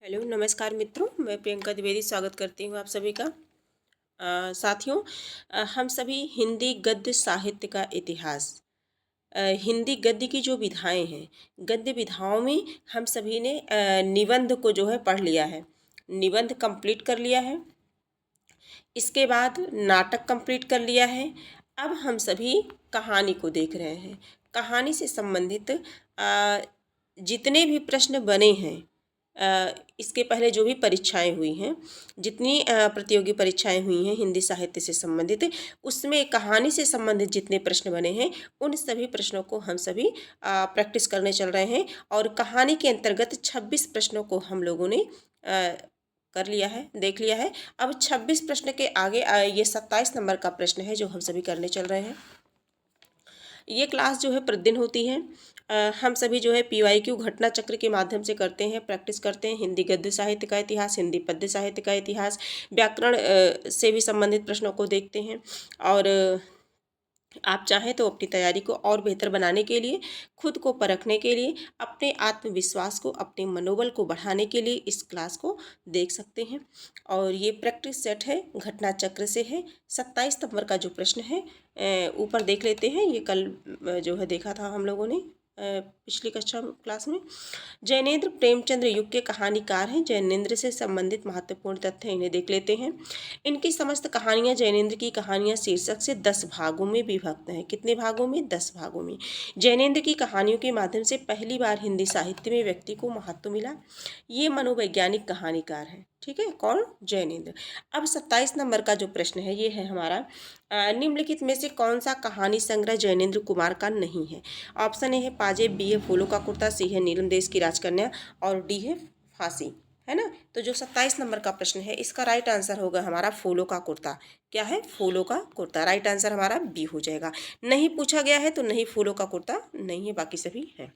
Hello नमस्कार मित्रों, मैं प्रियंका द्विवेदी स्वागत करती हूँ आप सभी का। साथियों, हम सभी हिंदी गद्य साहित्य का इतिहास, हिंदी गद्य की जो विधाएं हैं, गद्य विधाओं में हम सभी ने निबंध को जो है पढ़ लिया है, निबंध कंप्लीट कर लिया है। इसके बाद नाटक कंप्लीट कर लिया है। अब हम सभी कहानी को देख रहे हैं। कहानी से संबंधित जितने भी प्रश्न बने हैं, इसके पहले जो भी परीक्षाएं हुई हैं, जितनी प्रतियोगी परीक्षाएं हुई हैं हिंदी साहित्य से संबंधित, उसमें कहानी से संबंधित जितने प्रश्न बने हैं उन सभी प्रश्नों को हम सभी प्रैक्टिस करने चल रहे हैं। और कहानी के अंतर्गत 26 प्रश्नों को हम लोगों ने कर लिया है, देख लिया है। अब 26 प्रश्न के आगे ये 27 नंबर का प्रश्न है जो हम सभी करने चल रहे हैं। ये क्लास जो है प्रतिदिन होती है। हम सभी जो है PYQ घटना चक्र के माध्यम से करते हैं, प्रैक्टिस करते हैं। हिंदी गद्य साहित्य का इतिहास, हिंदी पद्य साहित्य का इतिहास, व्याकरण से भी संबंधित प्रश्नों को देखते हैं। और आप चाहें तो अपनी तैयारी को और बेहतर बनाने के लिए, खुद को परखने के लिए, अपने आत्मविश्वास को, अपने मनोबल को बढ़ाने के लिए इस क्लास को देख सकते हैं। और ये प्रैक्टिस सेट है, घटना चक्र से है। 27 नंबर का जो प्रश्न है ऊपर देख लेते हैं। ये कल जो है देखा था हम लोगों ने पिछली कक्षा क्लास में। जैनेंद्र प्रेमचंद्र युग के कहानीकार हैं। जैनेंद्र से संबंधित महत्वपूर्ण तथ्य इन्हें देख लेते हैं। इनकी समस्त कहानियां, जैनेंद्र की कहानियां शीर्षक से 10 भागों में विभक्त हैं। कितने भागों में? 10 भागों में। जैनेंद्र की कहानियों के माध्यम से पहली बार हिंदी साहित्य में व्यक्ति को महत्व मिला। ये मनोवैज्ञानिक कहानीकार हैं। ठीक है, कौन? जैनेंद्र। अब 27 नंबर का जो प्रश्न है ये है हमारा, निम्नलिखित में से कौन सा कहानी संग्रह जैनेंद्र कुमार का नहीं है? ऑप्शन ए है पाजेब, बी है फूलों का कुर्ता, सी है नीलम देश की राजकन्या और डी है फांसी। है ना? तो जो 27 नंबर का प्रश्न है इसका राइट आंसर होगा हमारा फूलों का कुर्ता। क्या है? फूलों का कुर्ता। राइट आंसर हमारा बी हो जाएगा। नहीं पूछा गया है तो नहीं, फूलों का कुर्ता नहीं है, बाकी सभी है।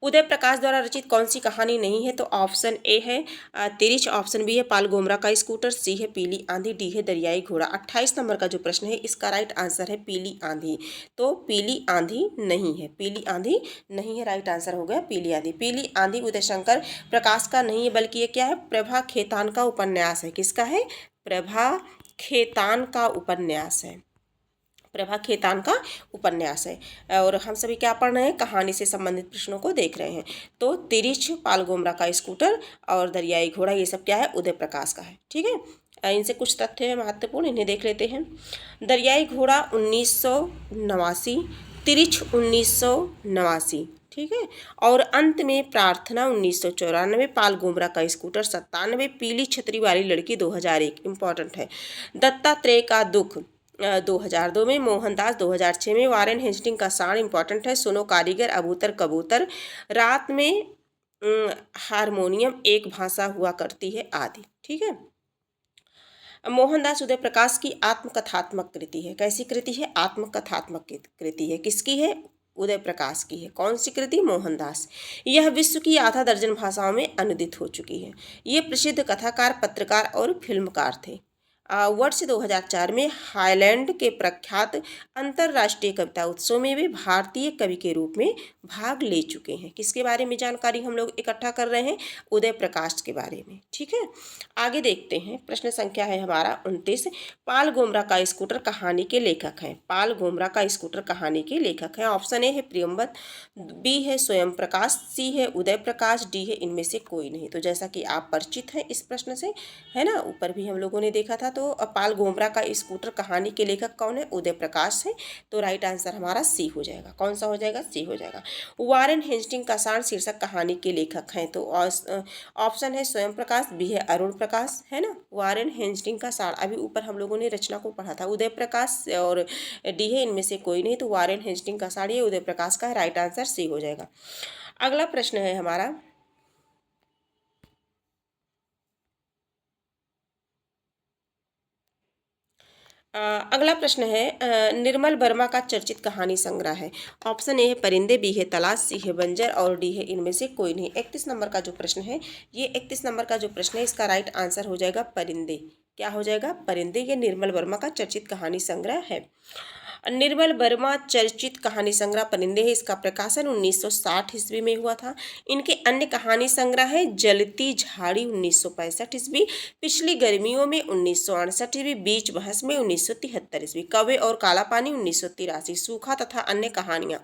उदय प्रकाश द्वारा रचित कौन सी कहानी नहीं है? तो ऑप्शन ए है तिरिच, ऑप्शन बी है पाल गोमरा का स्कूटर, सी है पीली आंधी, डी है दरियाई घोड़ा। 28 नंबर का जो प्रश्न है इसका राइट आंसर है पीली आंधी। तो पीली आंधी नहीं है, पीली आंधी नहीं है, राइट आंसर हो गया पीली आंधी। पीली आंधी उदय शंकर प्रकाश का नहीं है, बल्कि ये क्या है? प्रभा खेतान का उपन्यास है। किसका है? प्रभा खेतान का उपन्यास है। प्रभा खेतान का उपन्यास है। और हम सभी क्या पढ़ रहे हैं? कहानी से संबंधित प्रश्नों को देख रहे हैं। तो तिरिच, पाल गोमरा का स्कूटर और दरियाई घोड़ा, ये सब क्या है? उदय प्रकाश का है। ठीक है, इनसे कुछ तथ्य है महत्वपूर्ण, इन्हें देख लेते हैं। दरियाई घोड़ा 1989, तिरिच 1989। ठीक है, और अंत में प्रार्थना 1994, पाल गोमरा का स्कूटर 97, पीली छतरी वाली लड़की 2001। इंपॉर्टेंट है। दत्तात्रेय का दुख 2002 में, मोहनदास 2006 में, वारेन हेस्टिंग का साण इंपॉर्टेंट है, सुनो कारीगर, अबूतर कबूतर, रात में हारमोनियम, एक भाषा हुआ करती है आदि। ठीक है, मोहनदास उदय प्रकाश की आत्मकथात्मक कृति है। कैसी कृति है? आत्मकथात्मक कृति है। किसकी है? उदय प्रकाश की है। कौन सी कृति? मोहनदास। यह विश्व की आधा दर्जन भाषाओं में अनुदित हो चुकी है। ये प्रसिद्ध कथाकार, पत्रकार और फिल्मकार थे। वर्ष 2004 में हाईलैंड के प्रख्यात अंतर्राष्ट्रीय कविता उत्सव में वे भारतीय कवि के रूप में भाग ले चुके हैं। किसके बारे में जानकारी हम लोग इकट्ठा कर रहे हैं? उदय प्रकाश के बारे में। ठीक है, आगे देखते हैं। प्रश्न संख्या है हमारा 29। पाल गोमरा का स्कूटर कहानी के लेखक हैं। पाल गोमरा का स्कूटर कहानी के लेखक हैं। ऑप्शन ए है प्रियंवद, बी है स्वयं प्रकाश, सी है उदय प्रकाश, डी है इनमें से कोई नहीं। तो जैसा कि आप परिचित हैं इस प्रश्न से, है ना, ऊपर भी हम लोगों ने देखा था। तो पाल गोमरा का स्कूटर कहानी के लेखक कौन है? उदय प्रकाश है। तो राइट आंसर हमारा सी हो जाएगा। कौन सा हो जाएगा? सी हो जाएगा। वारेन हेस्टिंग का साण शीर्षक कहानी के लेखक हैं। तो ऑप्शन है स्वयं प्रकाश, बी है अरुण प्रकाश, है ना। वारेन हेस्टिंग का साण, अभी ऊपर हम लोगों ने रचना को पढ़ा था। उदय प्रकाश और डी है इनमें से कोई नहीं। तो वारेन हेस्टिंग का साण ये उदय प्रकाश का है। राइट आंसर सी हो जाएगा। अगला प्रश्न है हमारा, अगला प्रश्न है निर्मल वर्मा का चर्चित कहानी संग्रह है। ऑप्शन ए है परिंदे, बी है तलाश, सी है बंजर और डी है इनमें से कोई नहीं। 31 नंबर का जो प्रश्न है, ये 31 नंबर का जो प्रश्न है इसका राइट आंसर हो जाएगा परिंदे। क्या हो जाएगा? परिंदे। ये निर्मल वर्मा का चर्चित कहानी संग्रह है। निर्मल वर्मा चर्चित कहानी संग्रह परिंदे है, इसका प्रकाशन 1960 ईस्वी में हुआ था। इनके अन्य कहानी संग्रह है जलती झाड़ी 1965 ईस्वी, पिछली गर्मियों में 1968 ईस्वी, बीच बहस में 1973 ईस्वी, कौवे और काला पानी 1983, सूखा तथा अन्य कहानियां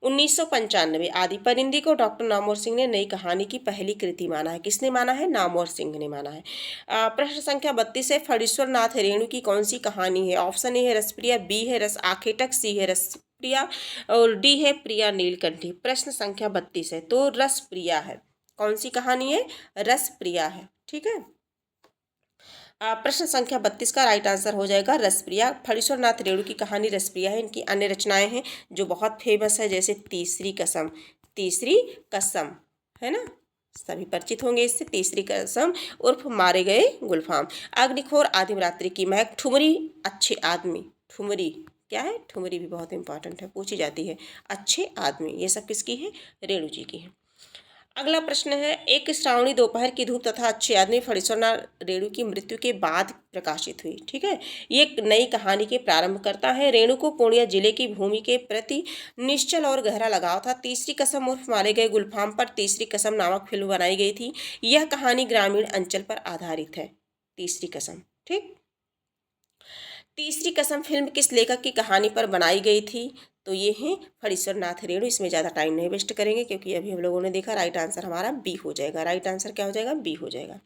1995। आदि परिंदी को डॉक्टर नामवर सिंह ने नई कहानी की पहली कृति माना है। किसने माना है? नामवर सिंह ने माना है। प्रश्न संख्या 32 है, फणीश्वर नाथ रेणु की कौन सी कहानी है? ऑप्शन ए है रसप्रिया, बी है रस आखेटक, सी है रसप्रिया और डी है प्रिया नीलकंठी। प्रश्न संख्या 32 है, तो रसप्रिया है। कौन सी कहानी है? रसप्रिया है। ठीक है। प्रश्न संख्या 32 का राइट आंसर हो जाएगा रसप्रिया। फणीश्वर नाथ रेणु की कहानी रसप्रिया है। इनकी अन्य रचनाएं हैं जो बहुत फेमस है, जैसे तीसरी कसम, तीसरी कसम है ना, सभी परिचित होंगे इससे। तीसरी कसम उर्फ मारे गए गुलफाम, अग्निखोर, आदिम रात्रि की महक, ठुमरी, अच्छे आदमी। ठुमरी क्या है? ठुमरी भी बहुत इंपॉर्टेंट है, पूछी जाती है। अच्छे आदमी, ये सब किसकी है? रेणु जी की है। अगला प्रश्न है, एक श्रावणी दोपहर की धूप तथा अच्छे आदमी फणीश्वर नाथ रेणु की मृत्यु के बाद प्रकाशित हुई। ठीक है। ये एक नई कहानी के प्रारंभ करता है। रेणु को पूर्णिया जिले की भूमि के प्रति निश्चल और गहरा लगाव था। तीसरी कसम उर्फ मारे गए गुलफाम पर तीसरी कसम नामक फिल्म बनाई गई थी। यह कहानी ग्रामीण अंचल पर आधारित है। तीसरी कसम। ठीक। तीसरी कसम फिल्म किस लेखक की कहानी पर बनाई गई थी? तो ये है फणीश्वर नाथ रेणु। इसमें ज़्यादा टाइम नहीं वेस्ट करेंगे क्योंकि अभी हम लोगों ने देखा। राइट आंसर हमारा बी हो जाएगा। राइट आंसर क्या हो जाएगा? बी हो जाएगा।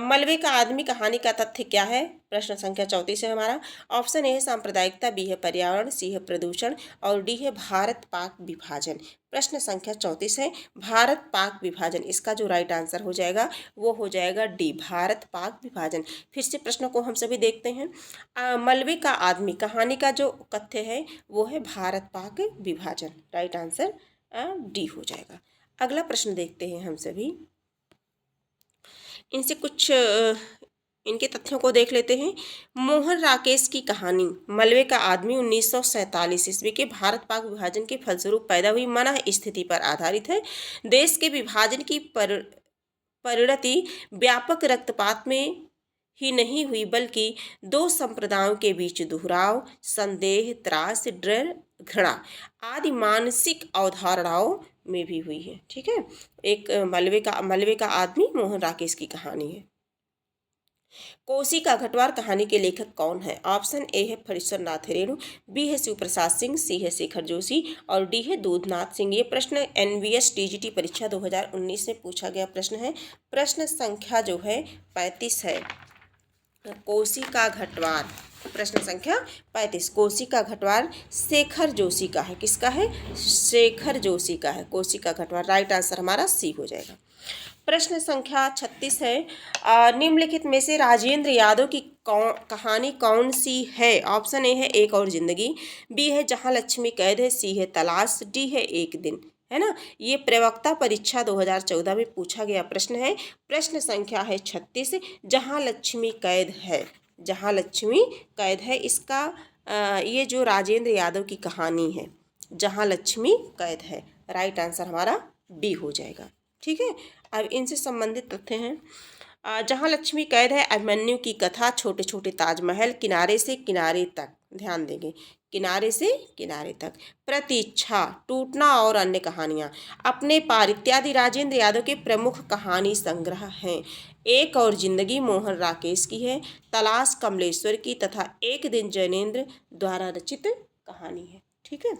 मलबे का आदमी कहानी का तथ्य क्या है? प्रश्न संख्या 34 है हमारा। ऑप्शन ए है सांप्रदायिकता, बी है पर्यावरण, सी है प्रदूषण और डी है भारत पाक विभाजन। प्रश्न संख्या 34 है भारत पाक विभाजन। इसका जो राइट आंसर हो जाएगा वो हो जाएगा डी, भारत पाक विभाजन। फिर से प्रश्न को हम सभी देखते हैं। मलबे का आदमी कहानी का जो कथ्य है वो है भारत पाक विभाजन। राइट आंसर डी हो जाएगा। अगला प्रश्न देखते हैं हम सभी। इनसे कुछ इनके तथ्यों को देख लेते हैं। मोहन राकेश की कहानी मलबे का आदमी 1947 ईस्वी के भारत पाक विभाजन के फलस्वरूप पैदा हुई मना स्थिति पर आधारित है। देश के विभाजन की परिणति व्यापक रक्तपात में ही नहीं हुई बल्कि दो संप्रदायों के बीच दोहराव, संदेह, त्रास, डर, घृणा आदि मानसिक अवधारणाओं में भी हुई है। ठीक है। एक मलबे का आदमी मोहन राकेश की कहानी है। कोसी का घटवार कहानी के लेखक कौन है? ऑप्शन ए है फणीश्वर नाथ रेणु, बी है शिव प्रसाद सिंह, सी है शेखर जोशी और डी है दूधनाथ सिंह। ये प्रश्न NVS TGT परीक्षा 2019 में पूछा गया प्रश्न है। प्रश्न संख्या जो है 35 है। कोसी का घटवार, प्रश्न संख्या 35, कोसी का घटवार शेखर जोशी का है। किसका है? शेखर जोशी का है कोसी का घटवार। राइट आंसर हमारा सी हो जाएगा। प्रश्न संख्या 36 है। निम्नलिखित में से राजेंद्र यादव की कहानी कौन सी है? ऑप्शन ए है एक और जिंदगी, बी है जहां लक्ष्मी कैद है, सी है तलाश, डी है एक दिन। है ना। ये प्रवक्ता परीक्षा 2014 में पूछा गया प्रश्न है। प्रश्न संख्या है 36, जहां लक्ष्मी कैद है। जहां लक्ष्मी कैद है, इसका ये जो राजेंद्र यादव की कहानी है जहां लक्ष्मी कैद है। राइट आंसर हमारा बी हो जाएगा। ठीक है। अब इनसे संबंधित तथ्य हैं। जहाँ लक्ष्मी कैद है, अभिमन्यु की कथा, छोटे छोटे ताजमहल, किनारे से किनारे तक, ध्यान देंगे, किनारे से किनारे तक, प्रतीक्षा, टूटना और अन्य कहानियाँ, अपने पार इत्यादि राजेंद्र यादव के प्रमुख कहानी संग्रह हैं। एक और जिंदगी मोहन राकेश की है, तलाश कमलेश्वर की तथा एक दिन जैनेन्द्र द्वारा रचित कहानी है। ठीक है।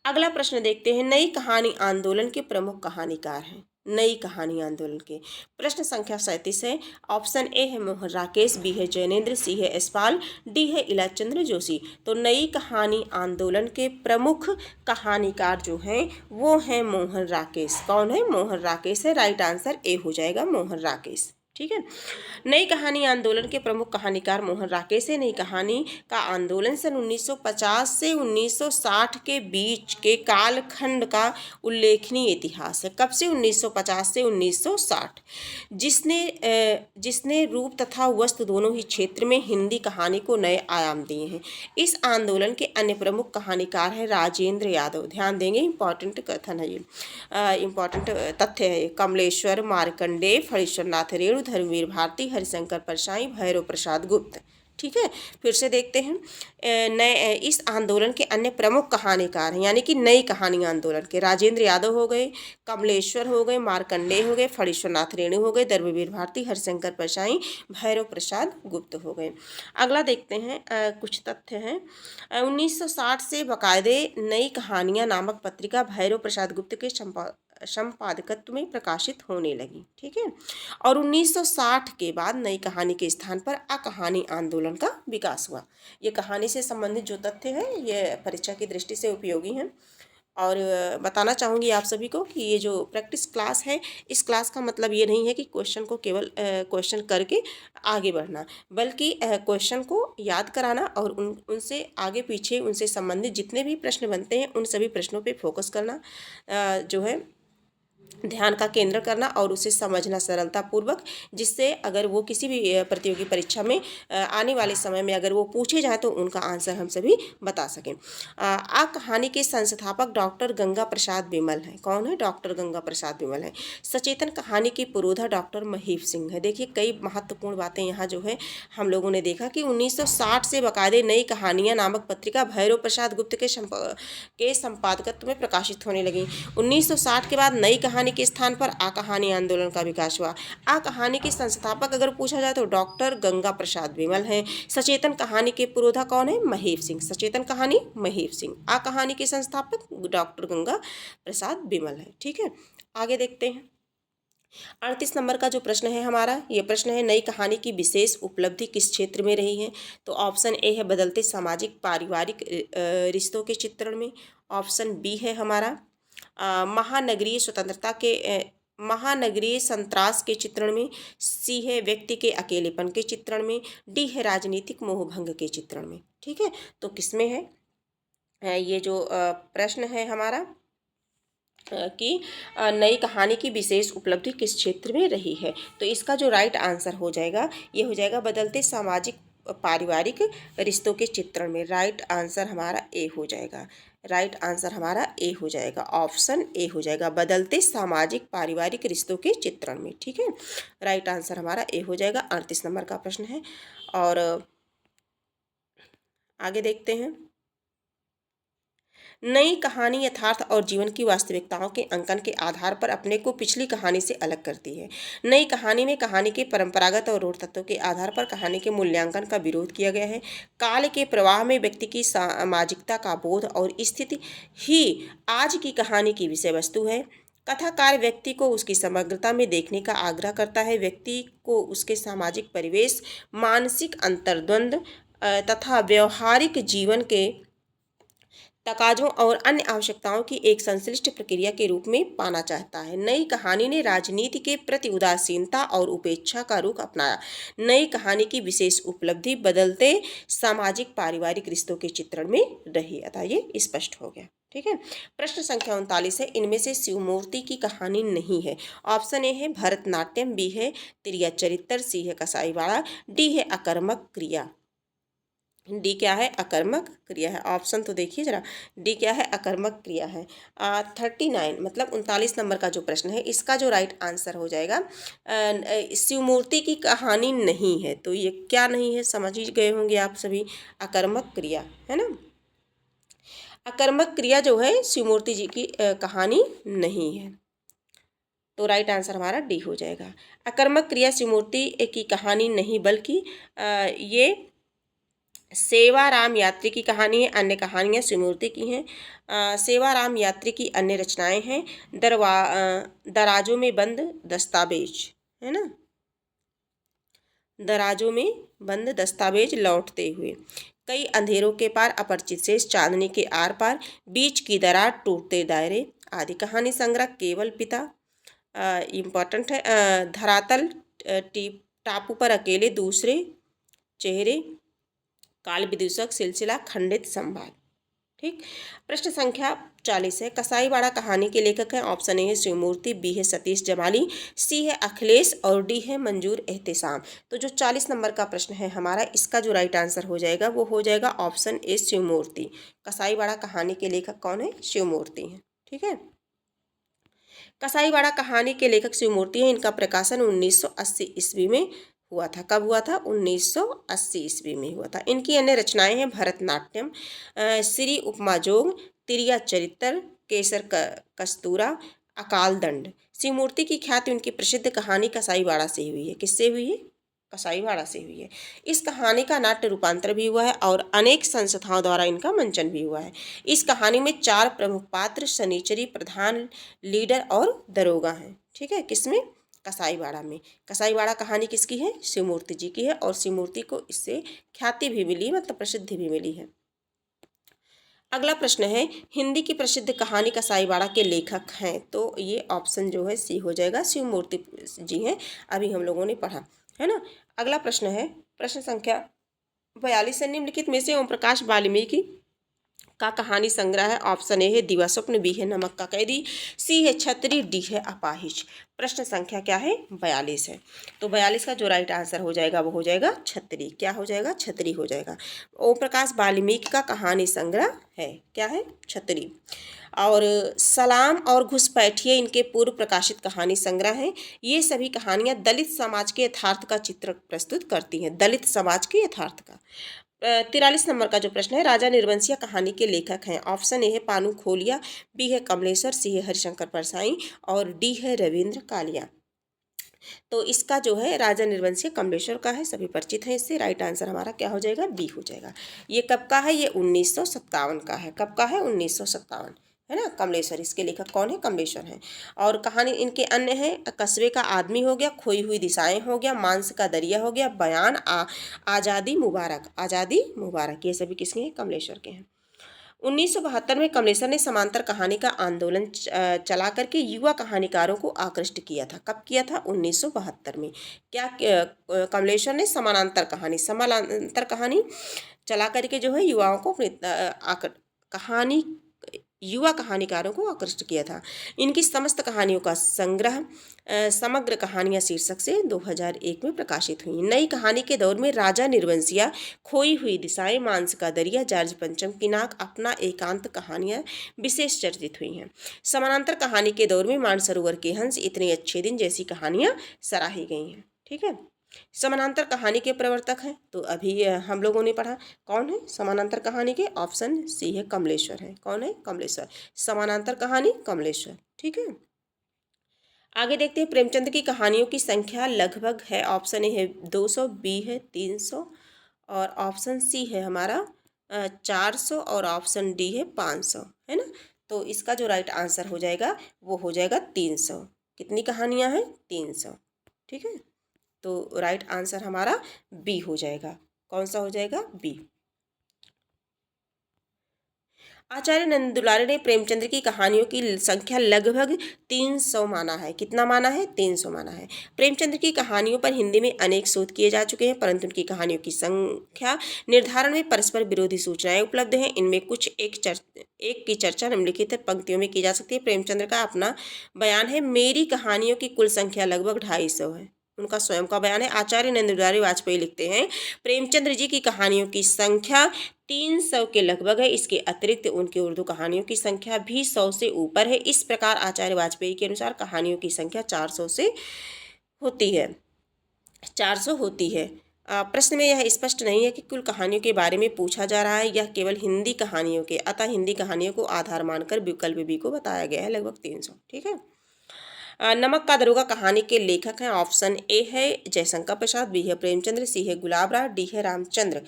अगला प्रश्न देखते हैं। नई कहानी आंदोलन के प्रमुख कहानीकार हैं। नई कहानी आंदोलन के प्रश्न संख्या 37 है। ऑप्शन ए है मोहन राकेश, बी है जैनेन्द्र, सी है यशपाल, डी है इलाचंद्र जोशी। तो नई कहानी आंदोलन के प्रमुख कहानीकार जो हैं वो हैं मोहन राकेश। कौन है? मोहन राकेश है। राइट आंसर ए हो जाएगा, मोहन राकेश। ठीक है। नई कहानी आंदोलन के प्रमुख कहानीकार मोहन राकेश है। नई कहानी का आंदोलन सन 1950 से 1960 के बीच के कालखंड का उल्लेखनीय इतिहास है। कब से? 1950 से 1960, जिसने रूप तथा वस्तु दोनों ही क्षेत्र में हिंदी कहानी को नए आयाम दिए हैं। इस आंदोलन के अन्य प्रमुख कहानीकार हैं राजेंद्र यादव। ध्यान देंगे, इंपॉर्टेंट कथन है ये, इंपॉर्टेंट तथ्य है। कमलेश्वर, मार्कंडेय, फणीश्वर नाथ रेणु, धर्मवीर भारती, हरिशंकर परसाई, भैरव प्रसाद गुप्त। ठीक है, फिर से देखते हैं। नए इस आंदोलन के अन्य प्रमुख कहानीकार हैं, यानी कि नई कहानी आंदोलन के राजेंद्र यादव हो गए, कमलेश्वर हो गए, मार्कंडेय हो गए, फणीश्वरनाथ रेणु हो गए, धर्मवीर भारती, हरिशंकर परसाई, भैरव प्रसाद गुप्त हो गए। अगला देखते हैं, कुछ तथ्य हैं। 1960 से बाकायदे नई कहानियां नामक पत्रिका भैरव प्रसाद गुप्त के संपादकत्व में प्रकाशित होने लगी। ठीक है, और 1960 के बाद नई कहानी के स्थान पर अकहानी आंदोलन का विकास हुआ। ये कहानी से संबंधित जो तथ्य हैं ये परीक्षा की दृष्टि से उपयोगी हैं। और बताना चाहूँगी आप सभी को कि ये जो प्रैक्टिस क्लास है, इस क्लास का मतलब ये नहीं है कि क्वेश्चन को केवल क्वेश्चन करके आगे बढ़ना, बल्कि क्वेश्चन को याद कराना और उनसे आगे पीछे उनसे संबंधित जितने भी प्रश्न बनते हैं उन सभी प्रश्नों पे फोकस करना, जो है ध्यान का केंद्र करना और उसे समझना सरलतापूर्वक, जिससे अगर वो किसी भी प्रतियोगी परीक्षा में आने वाले समय में अगर वो पूछे जाए तो उनका आंसर हम सभी बता सकें। आ कहानी के संस्थापक डॉक्टर गंगा प्रसाद बिमल हैं। कौन है? डॉक्टर गंगा प्रसाद बिमल हैं। सचेतन कहानी की पुरोधा डॉक्टर महीप सिंह है। देखिए कई महत्वपूर्ण बातें यहाँ जो है हम लोगों ने देखा कि 1960 से बाकायदे नई कहानियाँ नामक पत्रिका भैरव प्रसाद गुप्त के संपादकत्व में प्रकाशित होने लगी। 1960 के बाद नई कहानी के स्थान पर आ कहानी आंदोलन का विकास हुआ। आ कहानी के संस्थापक अगर पूछा जाए तो डॉक्टर गंगा प्रसाद बिमल हैं। सचेतन कहानी के पुरोधा कौन है? महीप सिंह। सचेतन कहानी महीप सिंह। आ कहानी के संस्थापक डॉक्टर गंगा प्रसाद बिमल है। ठीक है, आगे देखते हैं। 38 नंबर का जो प्रश्न है हमारा, ये प्रश्न है नई कहानी की विशेष उपलब्धि किस क्षेत्र में रही है? तो ऑप्शन ए है बदलते सामाजिक पारिवारिक रिश्तों के चित्रण में। ऑप्शन बी है हमारा महानगरीय स्वतंत्रता के महानगरीय संत्रास के चित्रण में। सी है व्यक्ति के अकेलेपन के चित्रण में। डी है राजनीतिक मोहभंग के चित्रण में। ठीक है, तो किसमें है ये जो प्रश्न है हमारा कि नई कहानी की विशेष उपलब्धि किस क्षेत्र में रही है? तो इसका जो राइट आंसर हो जाएगा ये हो जाएगा बदलते सामाजिक पारिवारिक रिश्तों के चित्रण में। राइट आंसर हमारा ए हो जाएगा। राइट आंसर हमारा ए हो जाएगा, ऑप्शन ए हो जाएगा, बदलते सामाजिक पारिवारिक रिश्तों के चित्रण में। ठीक है, राइट आंसर हमारा ए हो जाएगा। 38 नंबर का प्रश्न है। और आगे देखते हैं। नई कहानी यथार्थ और जीवन की वास्तविकताओं के अंकन के आधार पर अपने को पिछली कहानी से अलग करती है। नई कहानी में कहानी के परंपरागत और रूढ़ तत्वों के आधार पर कहानी के मूल्यांकन का विरोध किया गया है। काल के प्रवाह में व्यक्ति की सामाजिकता का बोध और स्थिति ही आज की कहानी की विषय वस्तु है। कथाकार व्यक्ति को उसकी समग्रता में देखने का आग्रह करता है। व्यक्ति को उसके सामाजिक परिवेश, मानसिक अंतर्द्वंद तथा व्यवहारिक जीवन के तकाजों और अन्य आवश्यकताओं की एक संश्लिष्ट प्रक्रिया के रूप में पाना चाहता है। नई कहानी ने राजनीति के प्रति उदासीनता और उपेक्षा का रुख अपनाया। नई कहानी की विशेष उपलब्धि बदलते सामाजिक पारिवारिक रिश्तों के चित्रण में रही। अतः ये स्पष्ट हो गया। ठीक है, प्रश्न संख्या 39 है, इनमें से शिवमूर्ति की कहानी नहीं है। ऑप्शन ए है भरतनाट्यम, बी है तिरिया चरित्र, सी है कसाईवाड़ा, डी है अकर्मक क्रिया। डी क्या है? अकर्मक क्रिया है। ऑप्शन तो देखिए जरा, डी क्या है? अकर्मक क्रिया है। 39 मतलब 39 नंबर का जो प्रश्न है इसका जो राइट आंसर हो जाएगा शिवमूर्ति की कहानी नहीं है। तो ये क्या नहीं है समझ ही गए होंगे आप सभी, अकर्मक क्रिया है ना। अकर्मक क्रिया जो है शिवमूर्ति जी की कहानी नहीं है। तो राइट आंसर हमारा डी हो जाएगा। अकर्मक क्रिया शिवमूर्ति की कहानी नहीं बल्कि ये सेवाराम यात्री की कहानी है। अन्य कहानियाँ शिवमूर्ति की हैं। सेवाराम यात्री की अन्य रचनाएं हैं दराजों में बंद दस्तावेज, है ना, दराजों में बंद दस्तावेज लौटते हुए, कई अंधेरों के पार, अपरिचित शेष, चांदनी के आर पार, बीच की दरार, टूटते दायरे आदि। कहानी संग्रह केवल पिता इम्पॉर्टेंट है। धरातल टापू पर अकेले, दूसरे चेहरे, काल विदूषक, सिलसिला, खंडित संवाद। ठीक, प्रश्न संख्या 40 है, कसाईवाड़ा कहानी के लेखक हैं। ऑप्शन ए है शिवमूर्ति, बी है सतीश जमाली, सी है अखिलेश और डी है मंजूर एहतेसाम। तो जो 40 नंबर का प्रश्न है हमारा, इसका जो राइट आंसर हो जाएगा वो हो जाएगा ऑप्शन ए शिवमूर्ति। कसाईवाड़ा कहानी के लेखक कौन है? शिवमूर्ति हैं। ठीक है, कसाईवाड़ा कहानी के लेखक शिवमूर्ति हैं। इनका प्रकाशन 1980 ईस्वी में हुआ था। कब हुआ था? 1980 ईस्वी में हुआ था। इनकी अन्य रचनाएं हैं भरतनाट्यम, श्री उपमाजोग, तिरिया चरित्र, केसर कस्तूरा, अकाल दंड। शिवमूर्ति की ख्याति उनकी प्रसिद्ध कहानी कसाईवाड़ा से हुई है। किससे हुई है? कसाईवाड़ा से हुई है। इस कहानी का नाट्य रूपांतर भी हुआ है और अनेक संस्थाओं द्वारा इनका मंचन भी हुआ है। इस कहानी में 4 प्रमुख पात्र शनिचरी, प्रधान, लीडर और दरोगा हैं। ठीक है, किसमें? कसाईवाड़ा में। कसाईवाड़ा कहानी किसकी है? शिवमूर्ति जी की है और शिवमूर्ति को इससे ख्याति भी मिली, मतलब प्रसिद्धि भी मिली है। अगला प्रश्न है, हिंदी की प्रसिद्ध कहानी कसाईवाड़ा के लेखक हैं। तो ये ऑप्शन जो है सी हो जाएगा, शिवमूर्ति जी हैं, अभी हम लोगों ने पढ़ा है ना। अगला प्रश्न है, प्रश्न संख्या 42 है, निम्नलिखित में से ओम प्रकाश वाल्मीकि का कहानी संग्रह है। ऑप्शन ए है दीवा स्वप्न, बी है नमक का कैदी, सी है छतरी, डी है अपाहिज। प्रश्न संख्या क्या है? 42 है। तो 42 का जो राइट आंसर हो जाएगा वो हो जाएगा छतरी। क्या हो जाएगा? छतरी हो जाएगा। ओम प्रकाश वाल्मीकि का कहानी संग्रह है, क्या है? छतरी। और सलाम और घुसपैठिए इनके पूर्व प्रकाशित कहानी संग्रह हैं। ये सभी कहानियाँ दलित समाज के यथार्थ का चित्र प्रस्तुत करती हैं, दलित समाज के यथार्थ का। 43 नंबर का जो प्रश्न है, राजा निर्वंशिया कहानी के लेखक हैं। ऑप्शन ए है पानू खोलिया, बी है कमलेश्वर, सी है हरिशंकर परसाई और डी है रविंद्र कालिया। तो इसका जो है राजा निर्वंशिया कमलेश्वर का है, सभी परिचित हैं इससे। राइट आंसर हमारा क्या हो जाएगा? बी हो जाएगा। ये कब का है? ये 1957 का है। कब का है? 1957, है ना। कमलेश्वर, इसके लेखक कौन है? कमलेश्वर हैं। और कहानी इनके अन्य हैं, कस्बे का आदमी हो गया, खोई हुई दिशाएं हो गया, मांस का दरिया हो गया, बयान, आज़ादी मुबारक, आज़ादी मुबारक, ये सभी किसके हैं? कमलेश्वर के हैं। 1972 में कमलेश्वर ने समांतर कहानी का आंदोलन चला करके युवा कहानीकारों को आकृष्ट किया था। कब किया था? 1972 में। क्या कमलेश्वर ने समानांतर कहानी चला करके जो है युवाओं को अपनी कहानी युवा कहानीकारों को आकृष्ट किया था। इनकी समस्त कहानियों का संग्रह समग्र कहानियाँ शीर्षक से 2001 में प्रकाशित हुई। नई कहानी के दौर में राजा निर्वंशिया, खोई हुई दिशाएं, मांस का दरिया, जॉर्ज पंचम की नाक, अपना एकांत कहानियाँ विशेष चर्चित हुई हैं। समानांतर कहानी के दौर में मानसरोवर के हंस, इतने अच्छे दिन जैसी कहानियाँ सराही गई हैं। ठीक है, समानांतर कहानी के प्रवर्तक हैं तो अभी हम लोगों ने पढ़ा। कौन है समानांतर कहानी के? ऑप्शन सी है कमलेश्वर है। कौन है? कमलेश्वर। समानांतर कहानी कमलेश्वर। ठीक है, आगे देखते हैं। प्रेमचंद की कहानियों की संख्या लगभग है। ऑप्शन ए है 200, बी है 300 और ऑप्शन सी है हमारा 400 और ऑप्शन डी है 500, है ना। तो इसका जो राइट आंसर हो जाएगा वो हो जाएगा 300। कितनी कहानियाँ हैं? 300। ठीक है, तो राइट आंसर हमारा बी हो जाएगा। कौन सा हो जाएगा? बी। आचार्य नंद दुलारे ने प्रेमचंद्र की कहानियों की संख्या लगभग 300 माना है। कितना माना है? 300 माना है। प्रेमचंद्र की कहानियों पर हिंदी में अनेक शोध किए जा चुके हैं, परंतु उनकी कहानियों की संख्या निर्धारण में परस्पर विरोधी सूचनाएं उपलब्ध हैं। इनमें कुछ एक की चर्चा निम्नलिखित पंक्तियों में की जा सकती है। प्रेमचंद्र का अपना बयान है, मेरी कहानियों की कुल संख्या लगभग 250 है। उनका स्वयं का बयान है। आचार्य नंद दुलारी वाजपेयी लिखते हैं, प्रेमचंद्र जी की कहानियों की संख्या 300 के लगभग है। इसके अतिरिक्त उनकी उर्दू कहानियों की संख्या भी 100 से ऊपर है। इस प्रकार आचार्य वाजपेयी के अनुसार कहानियों की संख्या 400 से होती है, 400 होती है। प्रश्न में यह स्पष्ट नहीं है कि कुल कहानियों के बारे में पूछा जा रहा है, यह केवल हिंदी कहानियों के, अतः हिंदी कहानियों को आधार मानकर विकल्प बी को बताया गया है, लगभग 300। ठीक है, नमक का दरोगा कहानी के लेखक हैं। ऑप्शन ए है जयशंकर प्रसाद, बी है प्रेमचंद्र, सी है गुलाब राय, डी है रामचंद्र।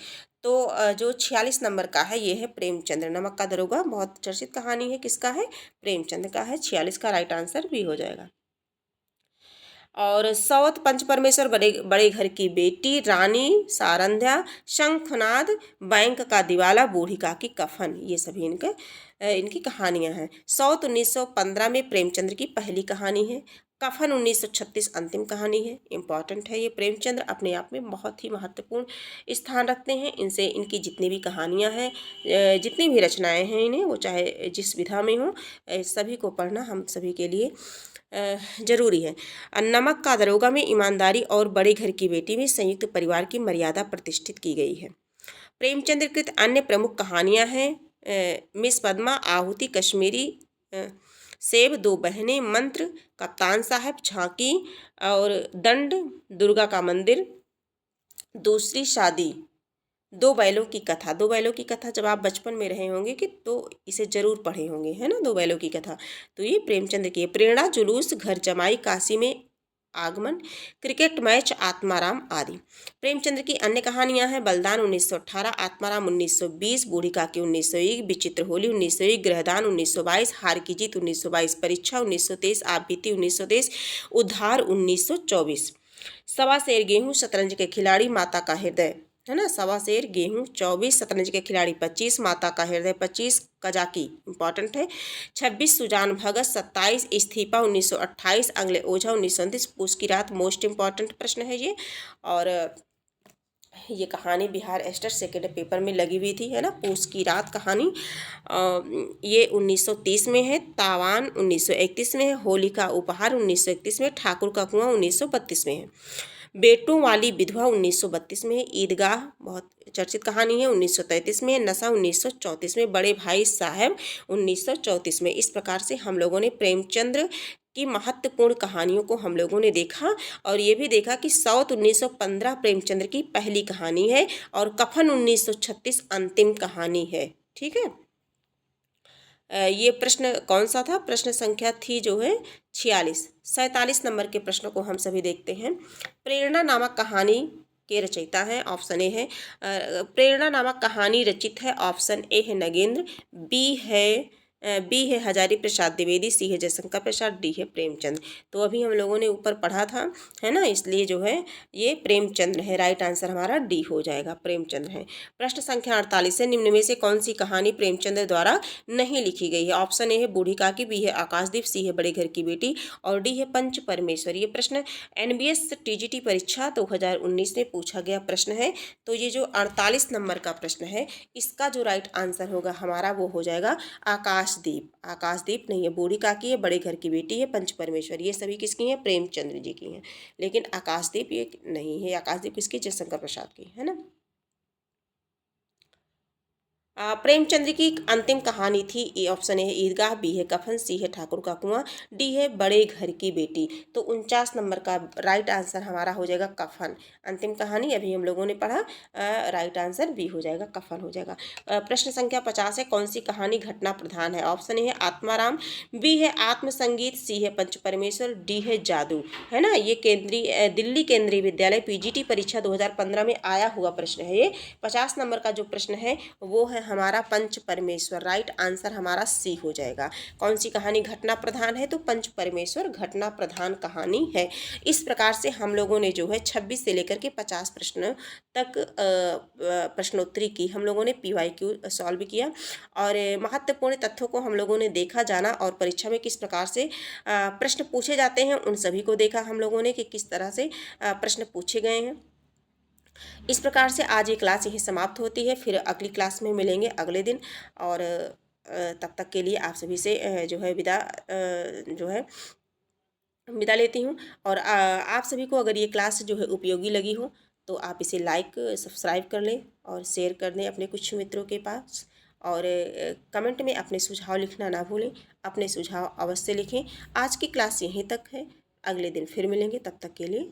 तो जो 46 नंबर का है ये है प्रेमचंद्र। नमक का दरोगा बहुत चर्चित कहानी है, किसका है? प्रेमचंद्र का है। 46 का राइट आंसर बी हो जाएगा। और सौत पंच परमेश्वर, बड़े बड़े घर की बेटी, रानी सारंध्या, शंखनाद, बैंक का दिवाला, बूढ़ी का की कफन, ये सभी इनकी कहानियां हैं। सौत 1915 में प्रेमचंद्र की पहली कहानी है। कफन 1936 अंतिम कहानी है। इम्पॉर्टेंट है ये। प्रेमचंद्र अपने आप में बहुत ही महत्वपूर्ण स्थान रखते हैं। इनसे इनकी जितनी भी कहानियां हैं, जितनी भी रचनाएं हैं, इन्हें वो चाहे जिस विधा में हो, सभी को पढ़ना हम सभी के लिए जरूरी है। नमक का दरोगा में ईमानदारी और बड़े घर की बेटी में संयुक्त परिवार की मर्यादा प्रतिष्ठित की गई है। प्रेमचंद्र कृत अन्य प्रमुख कहानियां हैं मिस पद्मा, आहुति, कश्मीरी सेब, दो बहनें, मंत्र, कप्तान साहब, झांकी और दंड, दुर्गा का मंदिर, दूसरी शादी, दो बैलों की कथा। दो बैलों की कथा जब आप बचपन में रहे होंगे कि तो इसे जरूर पढ़े होंगे, है ना, दो बैलों की कथा। तो ये प्रेमचंद की है। प्रेरणा जुलूस, घर जमाई, काशी में आगमन, क्रिकेट मैच, आत्माराम आदि। प्रेमचंद्र की अन्य कहानियां हैं बलिदान 1918, आत्माराम 1920, बूढ़ी काकी 1901, विचित्र होली 1901, ग्रहदान 1922, हार की जीत 1922, परीक्षा 1923, आप बीती 1923, उद्धार 1924। सवा शेर गेहूं, शतरंज के खिलाड़ी, माता का हृदय, है ना, सवा शेर गेहूं 24, शतरंज के खिलाड़ी 25, माता का हृदय 25, कजाकी इंपॉर्टेंट है 26, सुजान भगत 27, इस्तीफा 1928, अंग्ले ओझा 1929, पूस की रात मोस्ट इंपॉर्टेंट प्रश्न है ये। और ये कहानी बिहार एस्टर सेकेंड पेपर में लगी हुई थी, है ना, पूस की रात कहानी। ये 1930 में है, तावान 1931 में है, होली का उपहार 1931 में, ठाकुर का कुआं 1932 में है, बेटों वाली विधवा 1932 में है, ईदगाह बहुत चर्चित कहानी है 1933 में, नशा 1934 में, बड़े भाई साहब 1934 में। इस प्रकार से हम लोगों ने प्रेमचंद्र की महत्वपूर्ण कहानियों को हम लोगों ने देखा और ये भी देखा कि सौत 1915 प्रेमचंद्र की पहली कहानी है और कफन 1936 अंतिम कहानी है। ठीक है। ये प्रश्न कौन सा था? प्रश्न संख्या थी जो है 46। 47 नंबर के प्रश्न को हम सभी देखते हैं। प्रेरणा नामक कहानी के रचयिता हैं, ऑप्शन ए है प्रेरणा नामक कहानी रचित है, ऑप्शन ए है नगेंद्र, बी है हजारी प्रसाद द्विवेदी, सी है जयशंकर प्रसाद, डी है प्रेमचंद। तो अभी हम लोगों ने ऊपर पढ़ा था, है ना, इसलिए जो है ये प्रेमचंद्र है। राइट आंसर हमारा डी हो जाएगा, प्रेमचंद्र है। प्रश्न संख्या 48 है, निम्न में से कौन सी कहानी प्रेमचंद्र द्वारा नहीं लिखी गई है? ऑप्शन ए है बूढ़ी काकी, बी है आकाशदीप, सी है बड़े घर की बेटी और डी है पंच परमेश्वर। ये प्रश्न NBS TGT परीक्षा 2019 में पूछा गया प्रश्न है। तो ये जो 48 नंबर का प्रश्न है इसका जो राइट आंसर होगा हमारा वो हो जाएगा आकाशदीप। आकाशदीप नहीं है, बूढ़ी काकी है, बड़े घर की बेटी है, पंच परमेश्वर, ये सभी किसकी हैं? प्रेमचंद्र जी की हैं। लेकिन आकाशदीप ये नहीं है, आकाशदीप किसकी? जयशंकर प्रसाद की, है ना। प्रेमचंद्र की अंतिम कहानी थी, ए ऑप्शन है ईदगाह, बी है कफन, सी है ठाकुर का कुआं, डी है बड़े घर की बेटी। तो 49 नंबर का राइट आंसर हमारा हो जाएगा कफन। अंतिम कहानी अभी हम लोगों ने पढ़ा, राइट आंसर बी हो जाएगा, कफन हो जाएगा। प्रश्न संख्या 50 है, कौन सी कहानी घटना प्रधान है? ऑप्शन ए है आत्माराम, बी है आत्मसंगीत, सी है पंच परमेश्वर, डी है जादू, है ना। ये दिल्ली केंद्रीय विद्यालय PGT परीक्षा 2015 में आया हुआ प्रश्न है। ये 50 नंबर का जो प्रश्न है वो है हमारा पंच परमेश्वर। राइट आंसर हमारा सी हो जाएगा। कौन सी कहानी घटना प्रधान है? तो पंच परमेश्वर घटना प्रधान कहानी है। इस प्रकार से हम लोगों ने जो है 26 से लेकर के 50 प्रश्न तक प्रश्नोत्तरी की, हम लोगों ने PYQ सॉल्व किया और महत्वपूर्ण तथ्यों को हम लोगों ने देखा, जाना और परीक्षा में किस प्रकार से प्रश्न पूछे जाते हैं उन सभी को देखा हम लोगों ने कि किस तरह से प्रश्न पूछे गए हैं। इस प्रकार से आज ये क्लास यही समाप्त होती है, फिर अगली क्लास में मिलेंगे अगले दिन। और तब तक के लिए आप सभी से जो है विदा लेती हूँ। और आप सभी को अगर ये क्लास जो है उपयोगी लगी हो तो आप इसे लाइक सब्सक्राइब कर लें और शेयर कर दें अपने कुछ मित्रों के पास। और कमेंट में अपने सुझाव लिखना ना भूलें, अपने सुझाव अवश्य लिखें। आज की क्लास यहीं तक है, अगले दिन फिर मिलेंगे, तब तक के लिए